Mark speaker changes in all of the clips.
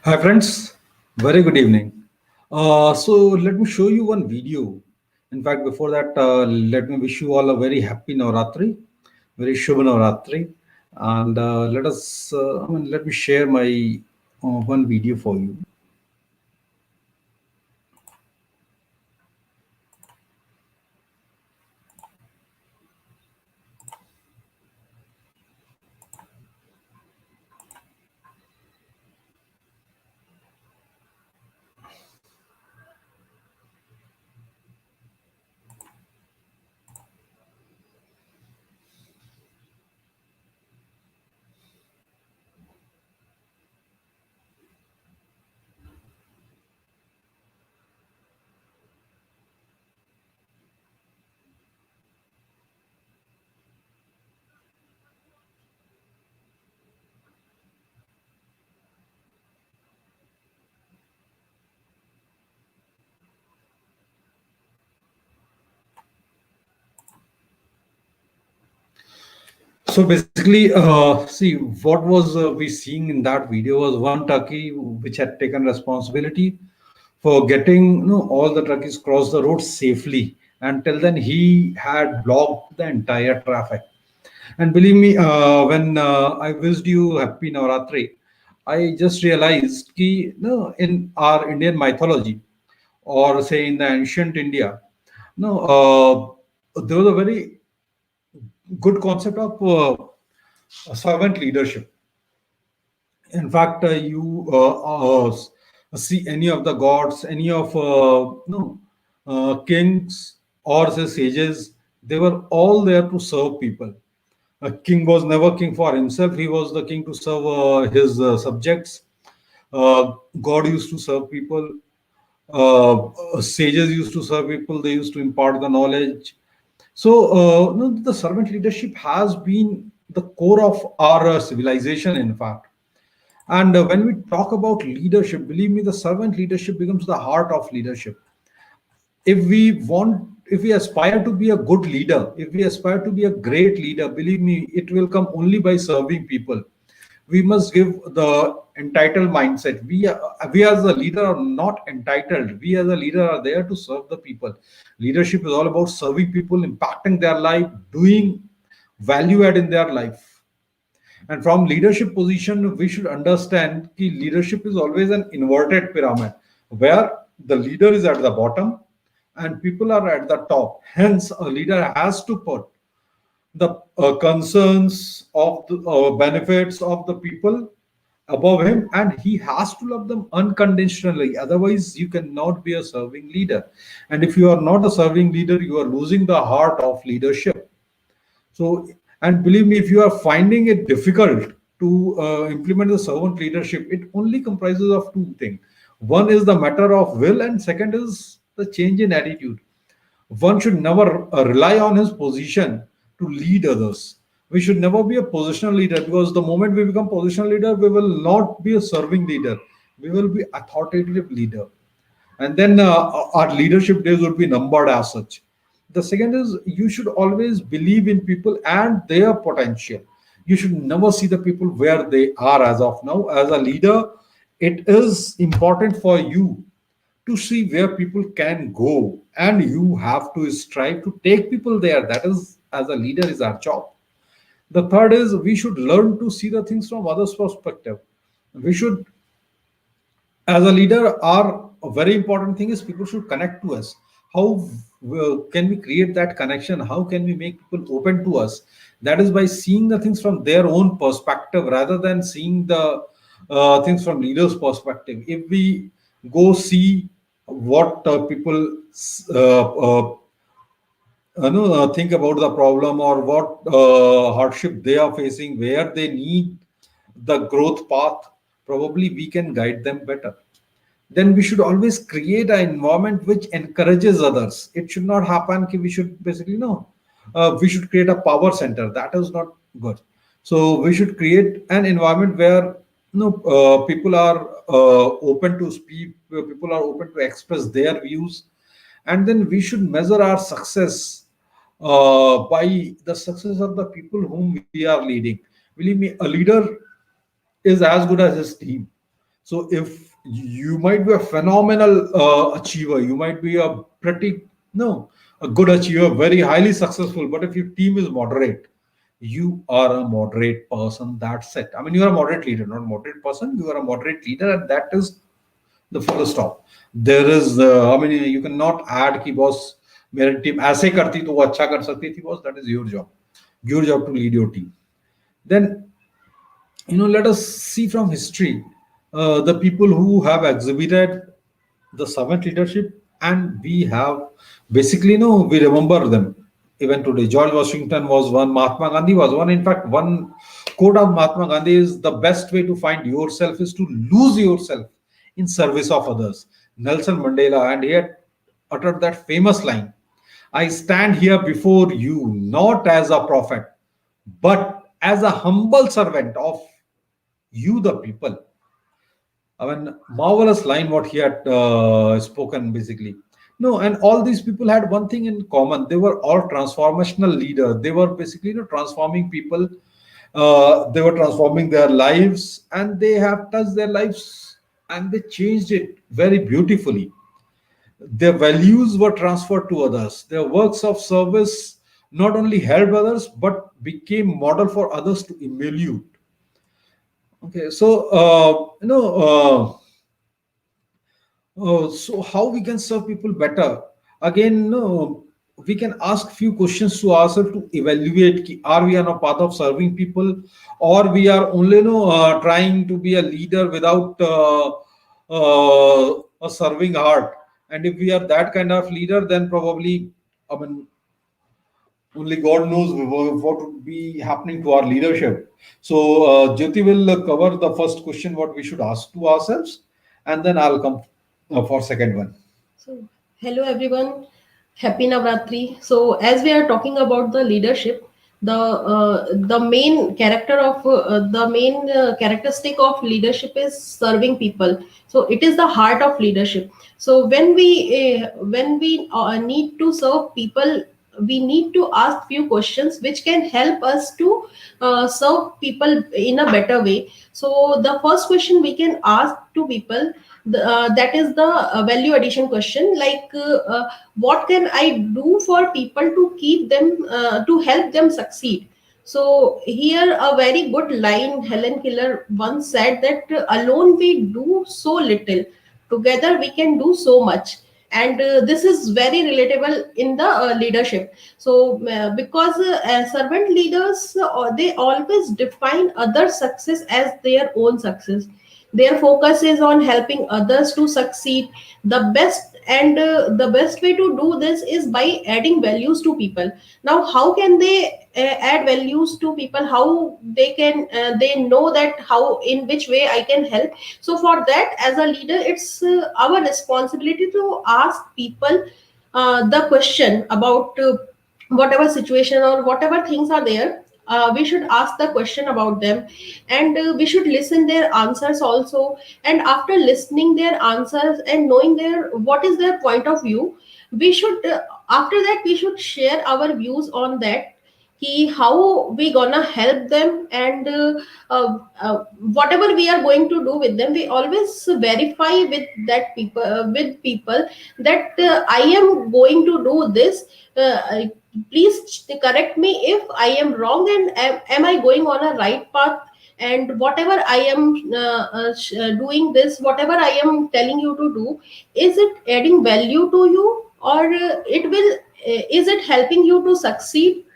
Speaker 1: Hi friends, very good evening. So let me show you one video. In fact, before that, let me wish you all a very happy Navratri, very Shubh Navratri, and let me share my one video for you. So basically, see what was we seeing in that video was one turkey which had taken responsibility for getting all the truckies cross the road safely. Until then, he had blocked the entire traffic. And believe me, when I wished you happy Navratri, I just realized ki, no, in our Indian mythology, or say in the ancient India, no, there was a very good concept of servant leadership. In fact, you see any of the gods, any of no kings or say sages, they were all there to serve people. A king was never king for himself; he was the king to serve his subjects. God used to serve people. Sages used to serve people. They used to impart the knowledge. So, the servant leadership has been the core of our civilization, in fact. And when we talk about leadership, believe me, the servant leadership becomes the heart of leadership. If we aspire to be a good leader, if we aspire to be a great leader, believe me, it will come only by serving people. We must give the entitled mindset. We as a leader are not entitled. We as a leader are there to serve the people. Leadership is all about serving people, impacting their life, doing value add in their life. And from leadership position, we should understand that leadership is always an inverted pyramid where the leader is at the bottom and people are at the top. Hence, a leader has to put the concerns of the benefits of the people above him, and he has to love them unconditionally. Otherwise, you cannot be a serving leader. And if you are not a serving leader, you are losing the heart of leadership. So, and believe me, if you are finding it difficult to implement the servant leadership, it only comprises of two things. One is the matter of will, and second is the change in attitude. One should never rely on his position to lead others. We should never be a positional leader, because the moment we become positional leader, we will not be a serving leader. We will be authoritative leader, and then our leadership days would be numbered as such. The second is you should always believe in people and their potential. You should never see the people where they are as of now. As a leader, it is important for you to see where people can go, and you have to strive to take people there. That is, as a leader, is our job. The third is we should learn to see the things from others perspective. We should, as a leader, our a very important thing is people should connect to us. How can we create that connection? How can we make people open to us? That is by seeing the things from their own perspective rather than seeing the things from leaders perspective. If we go see what people uh, uh, think about the problem, or what hardship they are facing, where they need the growth path, probably we can guide them better. Then we should always create an environment which encourages others. It should not happen we should basically no we should create a power center. That is not good. So we should create an environment where people are open to speak, where people are open to express their views. And then we should measure our success by the success of the people whom we are leading. Believe me, a leader is as good as his team. So if you might be a phenomenal achiever, you might be a pretty no a good achiever, very highly successful. But if your team is moderate, you are a moderate person. That's it. I mean, you are a moderate leader, not a moderate person. You are a moderate leader, and that is the full stop. There is, I mean, you cannot add कि boss मेरी team ऐसे करती तो वो अच्छा कर सकती थी boss. That is your job to lead your team. Then let us see from history the people who have exhibited the servant leadership, and we have basically we remember them even today. George Washington was one, Mahatma Gandhi was one. In fact, one quote of Mahatma Gandhi is, the best way to find yourself is to lose yourself in service of others. Nelson Mandela, and he had uttered that famous line, I stand here before you not as a prophet but as a humble servant of you, the people. I mean, marvelous line what he had spoken basically. No, and all these people had one thing in common. They were all transformational leaders. They were basically transforming people. They were transforming their lives, and they have touched their lives, and they changed it very beautifully. Their values were transferred to others. Their works of service not only helped others but became model for others to emulate. Okay, so so how we can serve people better? Again, no, we can ask few questions to ourselves to evaluate are we on a path of serving people, or we are only trying to be a leader without a serving heart. And if we are that kind of leader, then probably, I mean, only God knows what would be happening to our leadership. So, Jyoti will cover the first question, what we should ask to ourselves, and then I'll come for second one.
Speaker 2: So, hello everyone, happy Navratri. So, as we are talking about the leadership, the main character of the main characteristic of leadership is serving people. So, it is the heart of leadership. So, when we need to serve people, we need to ask few questions which can help us to serve people in a better way. So, the first question we can ask to people, that is the value addition question, like what can I do for people to keep them to help them succeed. So here a very good line Helen Keller once said, that alone we do so little, together we can do so much. And this is very relatable in the leadership. So because servant leaders, they always define other success as their own success. Their focus is on helping others to succeed. The best way to do this is by adding values to people. Now how can they add values to people? How they know that how, in which way I can help? So for that, as a leader, it's our responsibility to ask people the question about whatever situation or whatever things are there. We should ask the question about them, and we should listen their answers also. And after listening their answers and knowing their what is their point of view, we should after that we should share our views on that, how we gonna help them. And whatever we are going to do with them, we always verify with people that I am going to do this. Please correct me if I am wrong, and am I going on a right path. And whatever I am doing this, whatever I am telling you to do, is it adding value to you, or it will is it helping you to succeed.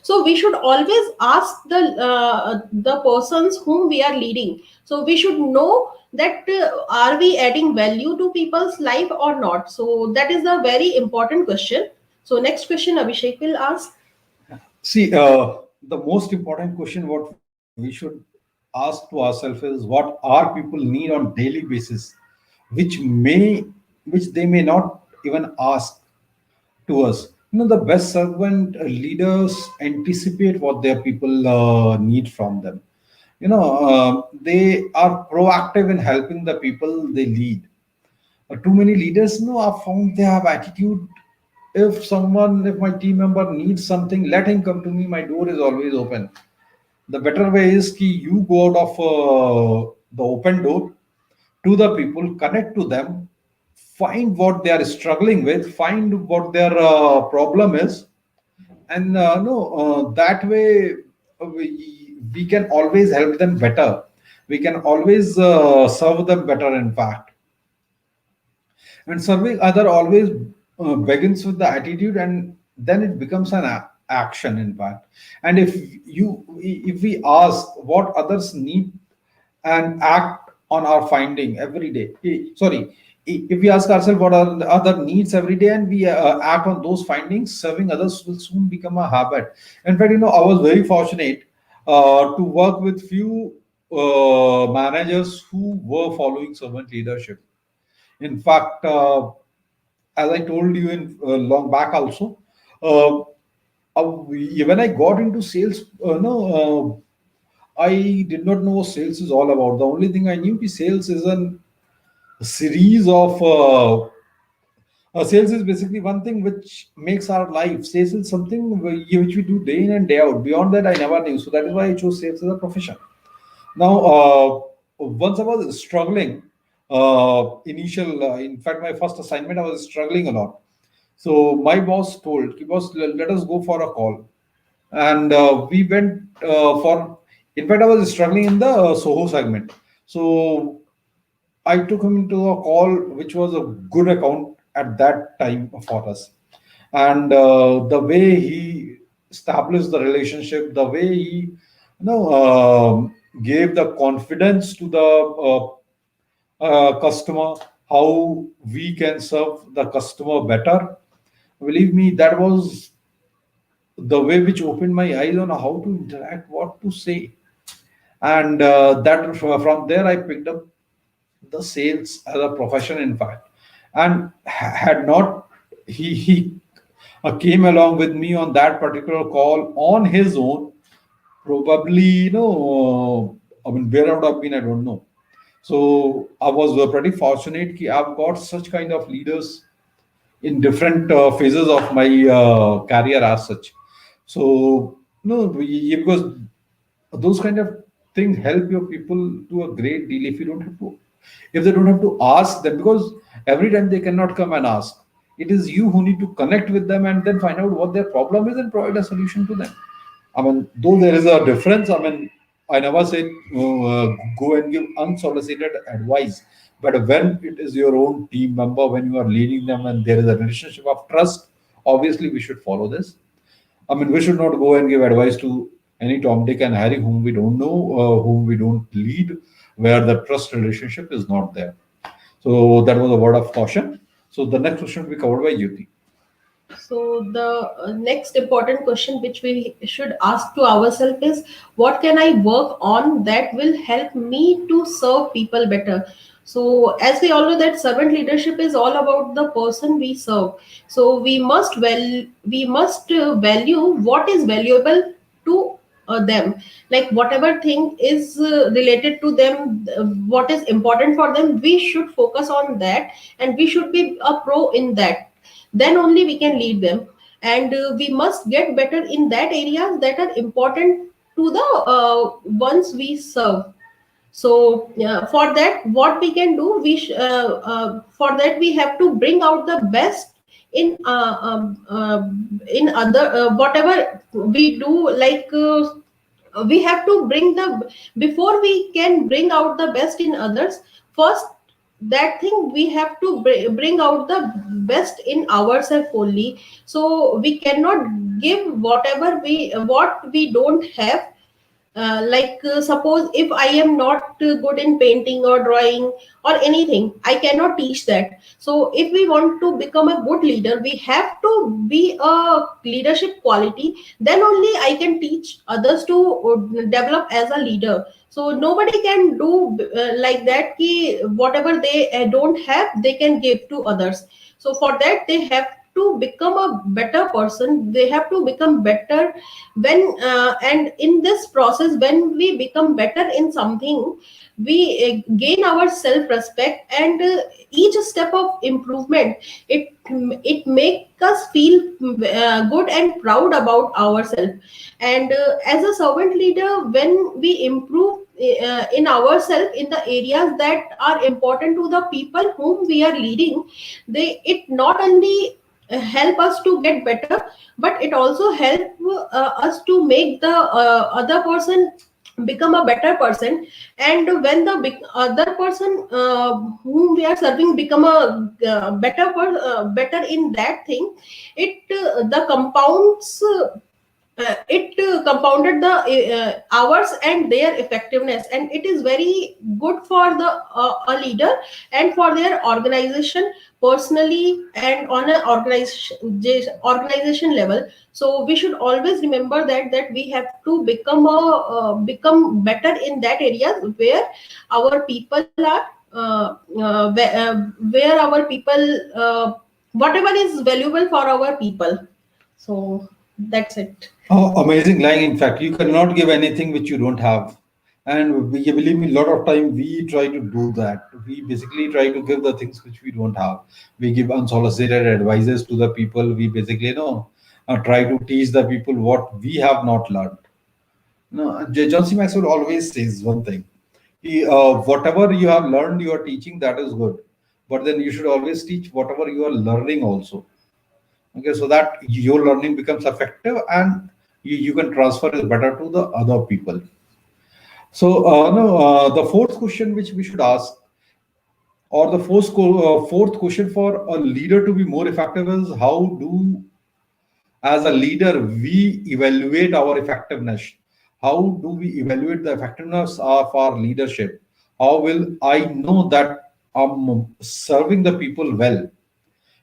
Speaker 2: So we should always ask the persons whom we are leading. So we should know that are we adding value to people's life or not. So that is a very important question. So next question Abhishek will ask.
Speaker 1: See, the most important question what we should ask to ourselves is, what our people need on daily basis, which may which they may not even ask to us. The best servant leaders anticipate what their people need from them. They are proactive in helping the people they lead. Too many leaders are found they have attitude. If my team member needs something, let him come to me, my door is always open. The better way is ki you go out of the open door to the people, connect to them, find what they are struggling with, find what their problem is, and no that way we can always help them better. We can always serve them better, in fact. And serving other always begins with the attitude, and then it becomes an action, in fact. And if we ask what others need and act on our finding every day, sorry, if we ask ourselves what are the other needs every day, and we act on those findings, serving others will soon become a habit. In fact, I was very fortunate to work with few managers who were following servant leadership. In fact, as I told you in long back also, uh, when I got into sales, I did not know what sales is all about. The only thing I knew is sales is a series of sales is basically one thing which makes our life. Sales is something which we do day in and day out. Beyond that, I never knew. So that is why I chose sales as a profession. Now, once I was struggling, in fact, my first assignment, I was struggling a lot. So my boss told, boss, let us go for a call. And we went in fact, I was struggling in the Soho segment. So I took him into a call, which was a good account at that time for us. And the way he established the relationship, the way he gave the confidence to the customer, how we can serve the customer better. Believe me, that was the way which opened my eyes on how to interact, what to say. And that from there, I picked up the sales as a profession, in fact. And had not he came along with me on that particular call on his own, probably, I mean, where I would have been, I don't know. So I was pretty fortunate that I've got such kind of leaders in different phases of my career as such. So no, because those kind of things help your people to a great deal. If they don't have to ask them, because every time they cannot come and ask, it is you who need to connect with them and then find out what their problem is and provide a solution to them. I mean, though there is a difference, I mean, I never said go and give unsolicited advice. But when it is your own team member, when you are leading them and there is a relationship of trust, obviously we should follow this. I mean, we should not go and give advice to any Tom, Dick, and Harry whom we don't know, whom we don't lead, where the trust relationship is not there. So that was a word of caution. So the next question will be covered by Yuti.
Speaker 2: So the next important question which we should ask to ourselves is, what can I work on that will help me to serve people better? So as we all know that servant leadership is all about the person we serve. So we must value what is valuable to them, like whatever thing is related to them, what is important for them, we should focus on that, and we should be a pro in that. Then only we can lead them. And we must get better in that areas that are important to the ones we serve. So for that, what we can do, for that we have to bring out the best in other, whatever we do, like we have to bring the, before we can bring out the best in others, first that thing we have to bring out the best in ourselves only. So we cannot give whatever what we don't have. Suppose if I am not good in painting or drawing or anything, I cannot teach that. So if we want to become a good leader, we have to be a leadership quality, then only I can teach others to develop as a leader. So nobody can do like that ki whatever they don't have they can give to others. So for that they have to become a better person, they have to become better. When and in this process, when we become better in something, we gain our self respect, and each step of improvement, it make us feel good and proud about ourselves. And as a servant leader, when we improve in ourselves in the areas that are important to the people whom we are leading. They it not only help us to get better, but it also help us to make the other person become a better person. And when the other person whom we are serving become a better in that thing, it the compounds it compounded the hours and their effectiveness, and it is very good for the a leader and for their organization personally and on an organization level. So we should always remember that we have to become better in that areas where our people are where our people whatever is valuable for our people. So that's it.
Speaker 1: Oh, amazing line. In fact, you cannot give anything which you don't have. And we, believe me, a lot of time we try to do that. We basically try to give the things which we don't have. We give unsolicited advices to the people. We basically, try to teach the people what we have not learned. No, John C. Maxwell always says one thing. Whatever you have learned, you are teaching, that is good. But then you should always teach whatever you are learning also. Okay, so that your learning becomes effective and you can transfer it better to the other people. So, no, the fourth question which we should ask, or the fourth question for a leader to be more effective is how do, as a leader, we evaluate our effectiveness? How do we evaluate the effectiveness of our leadership? How will I know that I'm serving the people well?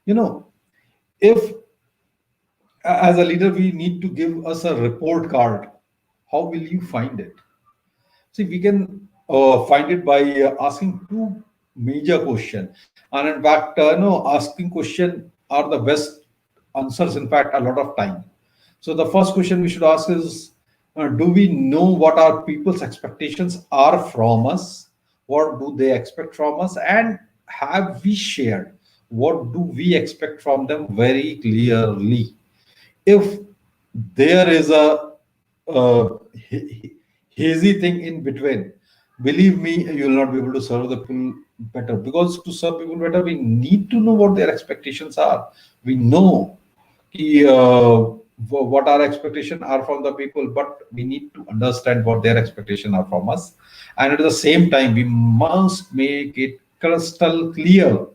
Speaker 1: You know, if as a leader we need to give us a report card, how will you find it? See, we can find it by asking two major questions, and in fact, no, asking question are the best answers. In fact, a lot of time. So the first question we should ask is, do we know what our people's expectations are from us? What do they expect from us? And have we shared what do we expect from them very clearly? If there is a, uh hazy thing in between, believe me, you will not be able to serve the people better. Because to serve people better, we need to know what their expectations are. We know what our expectations are from the people, but we need to understand what their expectations are from us. And at the same time, we must make it crystal clear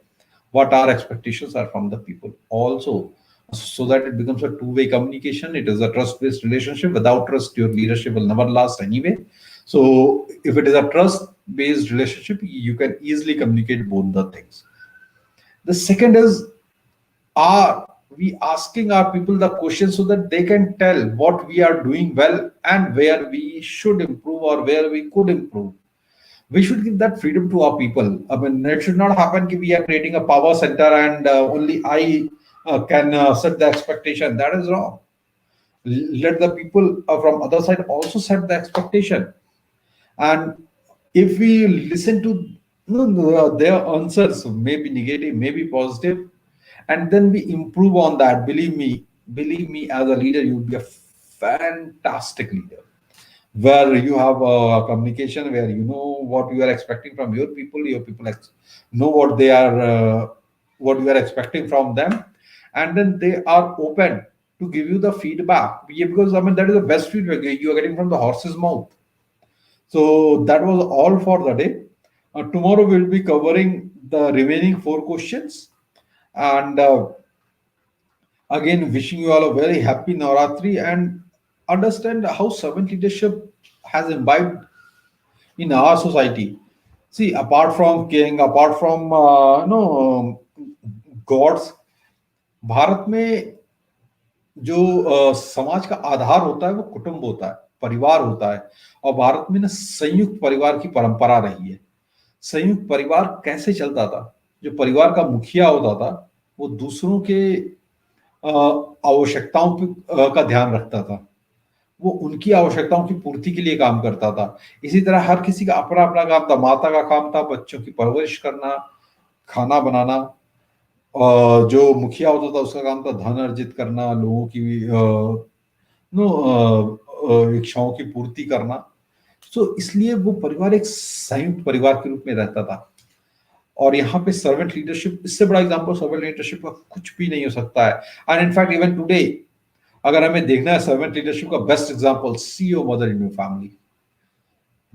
Speaker 1: what our expectations are from the people also, so that it becomes a two-way communication. It is a trust-based relationship. Without trust, your leadership will never last anyway. So if it is a trust-based relationship, you can easily communicate both the things. The second is, are we asking our people the question so that they can tell what we are doing well and where we should improve or where we could improve? We should give that freedom to our people. I mean, it should not happen that we are creating a power center and only I can set the expectation. That is wrong. Let the people from other side also set the expectation. And if we listen to, their answers, maybe negative, maybe positive, and then we improve on that, believe me, as a leader, you will be a fantastic leader, where you have a communication, where you know what you are expecting from your people know what you are expecting from them, and then they are open to give you the feedback. Yeah, because I mean, that is the best feedback you are getting from the horse's mouth. So that was all for the day. Tomorrow we'll be covering the remaining four questions, and again, wishing you all a very happy Navratri, and understand how servant leadership has imbibed in our society. See, apart from king, apart from gods, Bharat में जो समाज का आधार होता है वो कुटुंब होता है, परिवार होता है। और भारत में ना संयुक्त परिवार की परंपरा रही है। संयुक्त परिवार कैसे चलता था? जो परिवार का मुखिया होता था, वो दूसरों के आवश्यकताओं का ध्यान रखता था, वो उनकी आवश्यकताओं की पूर्ति के लिए काम करता था। इसी तरह हर किसी का अपना अपना काम था। माता का काम था बच्चों की परवरिश करना, खाना बनाना, जो मुखिया होता था उसका काम था धन अर्जित करना, लोगों की नो इच्छाओं की पूर्ति करना। सो इसलिए वो परिवार एक संयुक्त परिवार के रूप में रहता था। और यहाँ पे सर्वेंट लीडरशिप, इससे बड़ा एग्जांपल सर्वेंट लीडरशिप का कुछ भी नहीं हो सकता है। एंड इनफैक्ट इवन टुडे अगर हमें देखना है सर्वेंट लीडरशिप का best example, see your mother in your family.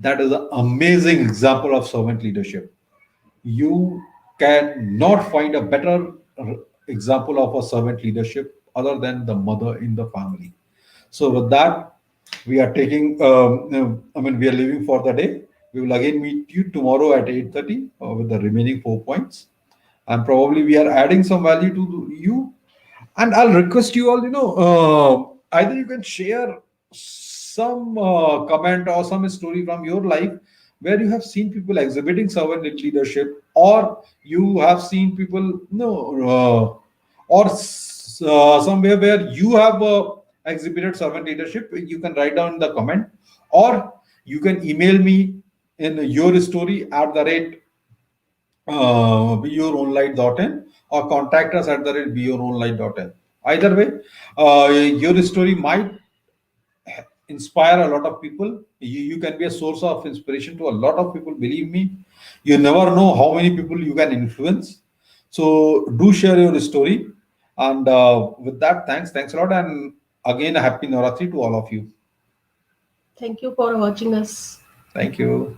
Speaker 1: That is an amazing example of servant leadership. You cannot find a better example of a servant leadership other than the mother in the family. So with that, we are taking. I mean, we are leaving for the day. We will again meet you tomorrow at 8:30 with the remaining 4 points, and probably we are adding some value to you. And I'll request you all, either you can share some comment or some story from your life where you have seen people exhibiting servant leadership, or you have seen people, or somewhere where you have exhibited servant leadership. You can write down in the comment, or you can email me in your story at the rate beyourownlight.in, or contact us at the rate beyourownlight.in. Either way, your story might inspire a lot of people. You can be a source of inspiration to a lot of people. Believe me, you never know how many people you can influence. So do share your story. And with that, thanks a lot. And again, a happy Navratri to all of you.
Speaker 2: Thank you for watching us.
Speaker 1: Thank you.